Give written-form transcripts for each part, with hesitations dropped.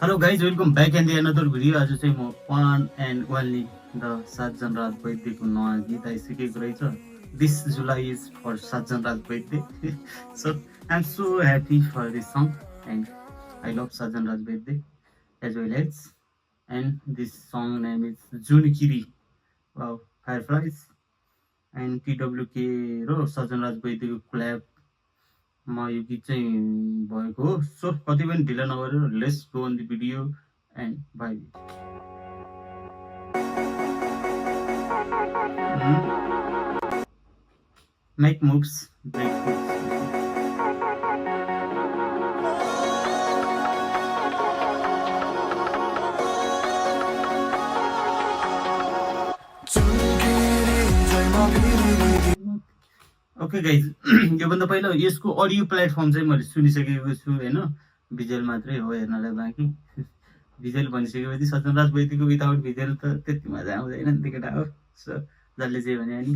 Hello guys, welcome back and another video. आज चाहिँ म one and only the Sajjan Raj वैद्यको नयाँ गीत आइसकेको रहेछ। This July is for Sajjan Raj Vaidya. So I am so happy for this song and I love Sajjan Raj Vaidya as well as and this song name is Junkiri fireflies and TDWK र Sajjan Raj वैद्यको collab मा यो गीत चाहिँ भएको हो। सो कति पनि ढिला नगरेर let's go on the video and bye. Make moves, break foots. Okay guys, योभन्दा पहिला यसको अडियो प्लेटफर्म चाहिँ मैले सुनिसकेको छु होइन, भिजुअल मात्रै हो हेर्नलाई बाँकी। भिजुअल भनिसकेपछि सज्जन राज वैद्यको विदाउट भिजुअल त त्यति मजा आउँदैन नि त केटा हो। सो जसले चाहिँ भने नि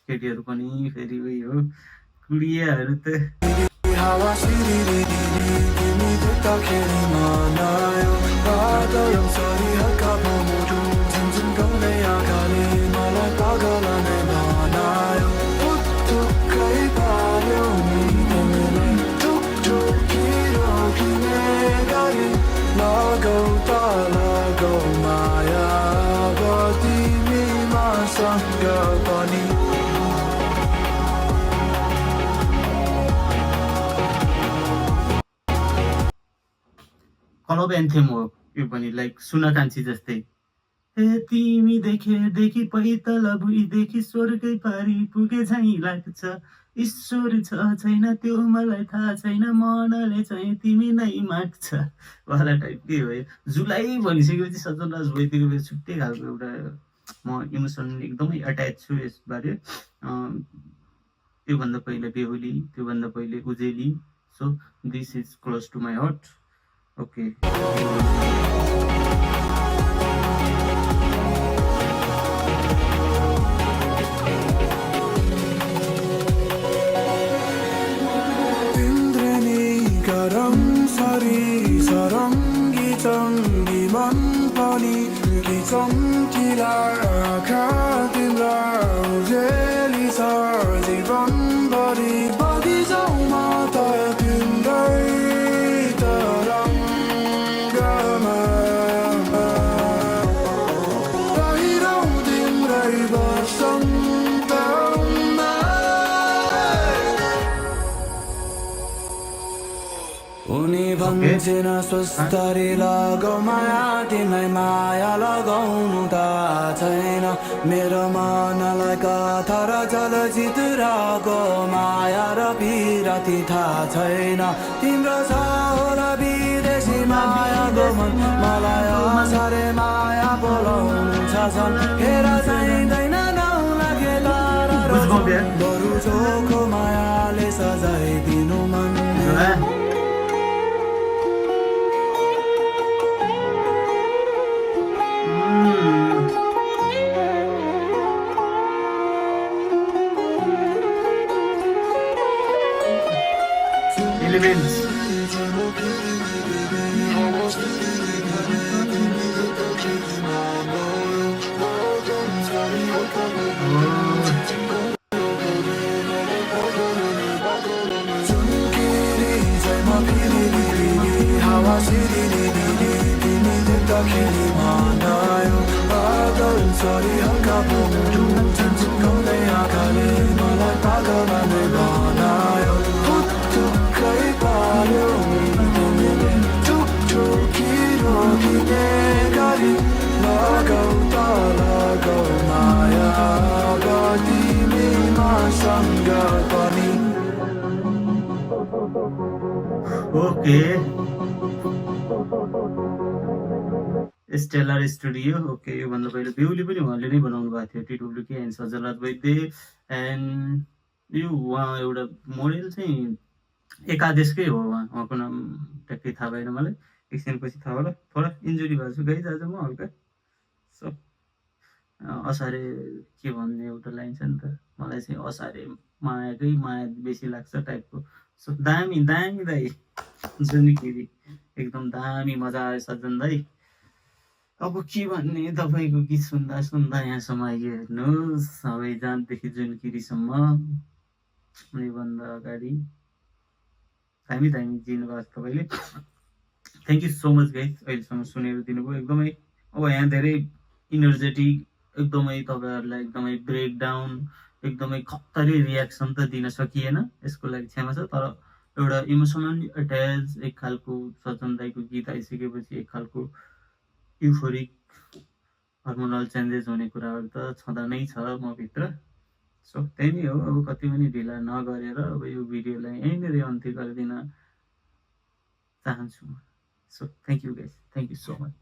केटीहरू पनि फेरि उयो हो, कुडियाहरू त क्लब एन्थेम हो यो पनि, लाइक सुनकान्छी जस्तै। ए तिमी देखेदेखि पैतल भुइँदेखि स्वर्गै पारी पुगे झैँ लाग्छ। ईश्वर छ छैन त्यो मलाई थाहा छैन, मनले चाहिँ तिमी नै माग्छ वाला टाइपकै हो। जुलाई भनिसकेपछि सज्जन राज वैद्यको छुट्टै खालको एउटा म इमोसनली एकदमै एट्याच छु यसबारे। त्योभन्दा पहिले बेहुली, त्योभन्दा पहिले Ujeli. So this is close to my heart. Okay सरङ्गी चङ्गी मन पनि चम्किला आँखा तिम्रा उजेली छ जीवनभरि बगिजाउमा त तिम्रै तरङ्गमा रहिरहँ तिम्रै वसन्तमा। उनी भन्छन् स्वस्तरी लगाउ माया, तिमीलाई माया लगाउनु त छैन। मेरो मनलाई कथा र चलचित्रको माया र पिरती थाहा छैन। तिम्रो छ होला विदेशी मायाको मन, मलाई असारे माया बोलाउनु छ छन्। हेर चाहिँदैन नलागे तारा बरु चोखो मायाले सजाइदिनु मन। Elements. Okay stellar studio. Okay योभन्दा पहिले बेहुली पनि उहाँले नै बनाउनु भएको थियो, टिडब्ल्युके and Sajjan Raj Vaidya. And यो उहाँ एउटा मोडेल चाहिँ एकादेशकै हो, उहाँको नाम ट्याक्कै थाहा भएन मलाई, एकछिनपछि थाहा होला। थोडा इन्जुरी भएको छु गाइज आज म हल्का। सो असारे के भन्ने एउटा लाइन छ नि त, मलाई चाहिँ असारे मायाकै माया बेसी लाग्छ टाइपको सो दामी दामी दाइ जुनकिरी एकदम दामी मजा आयो सज्जन दाइ। अब के भन्ने तपाईँको गीत सुन्दा सुन्दा यहाँसम्म आइयो हेर्नुहोस् हवाईजहाजदेखि जुनकिरीसम्म योभन्दा अगाडि दामी दामी दिनुभएको छ तपाईँले। Thank you so much guys अहिलेसम्म सुनेर दिनुभयो एकदमै। अब यहाँ धेरै इनर्जेटिक एकदमै तपाईँहरूलाई एकदमै ब्रेकडाउन एकदमै खतरै रियाक्सन त दिन सकिएन, यसको लागि क्षमा छ। तर एउटा इमोसनली अट्याच एक खालको सज्जन दाईको गीत आइसकेपछि एक खालको युफोरिक हर्मोनल चेन्जेस हुने कुराहरू त छँदा नै छ म भित्र। सो त्यही नै हो, अब कति पनि ढिला नगरेर अब यो भिडियोलाई यहीँनिर अन्त्य गरिदिन चाहन्छु म। So thank you guys, thank you so much.